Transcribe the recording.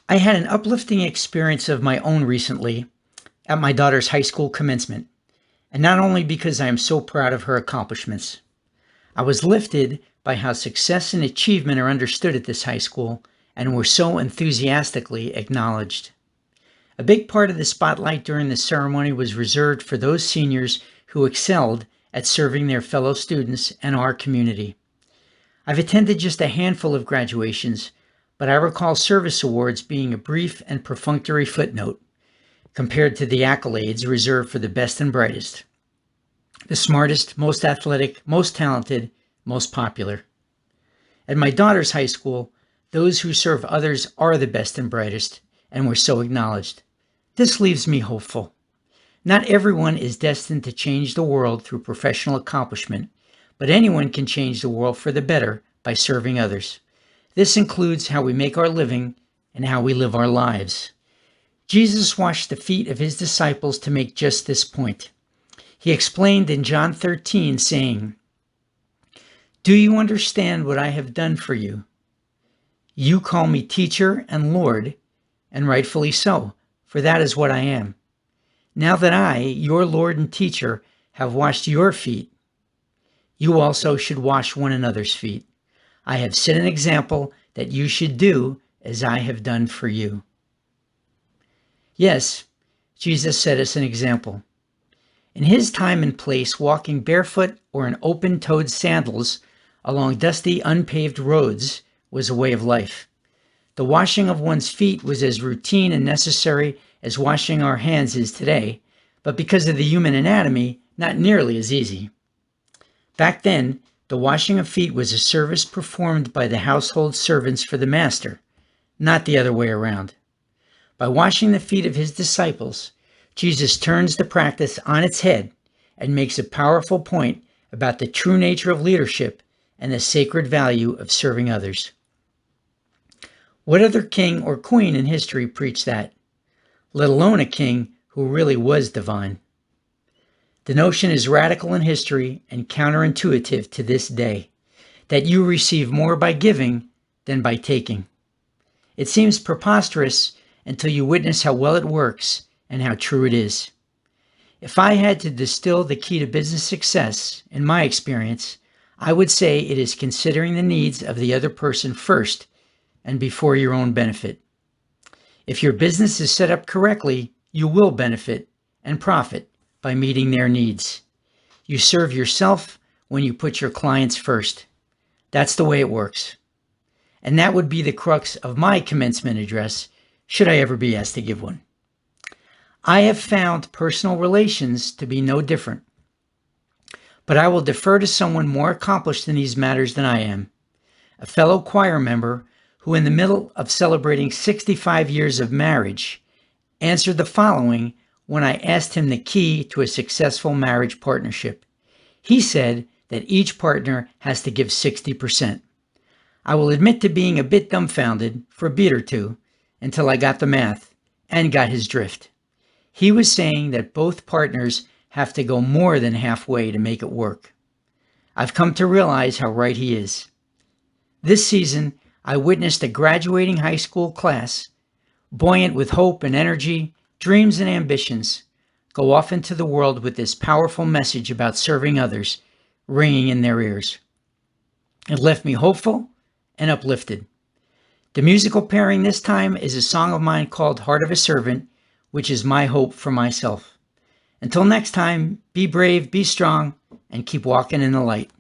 I had an uplifting experience of my own recently at my daughter's high school commencement, and not only because I am so proud of her accomplishments. I was lifted by how success and achievement are understood at this high school and were so enthusiastically acknowledged. A big part of the spotlight during the ceremony was reserved for those seniors who excelled at serving their fellow students and our community. I've attended just a handful of graduations, but I recall service awards being a brief and perfunctory footnote compared to the accolades reserved for the best and brightest, the smartest, most athletic, most talented, most popular. At my daughter's high school, those who serve others are the best and brightest, and were so acknowledged. This leaves me hopeful. Not everyone is destined to change the world through professional accomplishment, but anyone can change the world for the better by serving others. This includes how we make our living and how we live our lives. Jesus washed the feet of his disciples to make just this point. He explained in John 13, saying, "Do you understand what I have done for you? You call me teacher and Lord, and rightfully so, for that is what I am. Now that I, your Lord and teacher, have washed your feet, you also should wash one another's feet. I have set an example that you should do as I have done for you." Yes, Jesus set us an example. In his time and place, walking barefoot or in open-toed sandals along dusty, unpaved roads was a way of life. The washing of one's feet was as routine and necessary as washing our hands is today, but because of the human anatomy, not nearly as easy. Back then, the washing of feet was a service performed by the household servants for the master, not the other way around. By washing the feet of his disciples, Jesus turns the practice on its head and makes a powerful point about the true nature of leadership and the sacred value of serving others. What other king or queen in history preached that, let alone a king who really was divine? The notion is radical in history and counterintuitive to this day, that you receive more by giving than by taking. It seems preposterous until you witness how well it works and how true it is. If I had to distill the key to business success, in my experience, I would say it is considering the needs of the other person first and before your own benefit. If your business is set up correctly, you will benefit and profit by meeting their needs. You serve yourself when you put your clients first. That's the way it works. And that would be the crux of my commencement address, should I ever be asked to give one. I have found personal relations to be no different, but I will defer to someone more accomplished in these matters than I am, a fellow choir member who, in the middle of celebrating 65 years of marriage, answered the following when I asked him the key to a successful marriage partnership. He said that each partner has to give 60%. I will admit to being a bit dumbfounded for a beat or two until I got the math and got his drift. He was saying that both partners have to go more than halfway to make it work. I've come to realize how right he is. This season, I witnessed a graduating high school class, buoyant with hope and energy, dreams and ambitions, go off into the world with this powerful message about serving others ringing in their ears. It left me hopeful and uplifted. The musical pairing this time is a song of mine called Heart of a Servant, which is my hope for myself. Until next time, be brave, be strong, and keep walking in the light.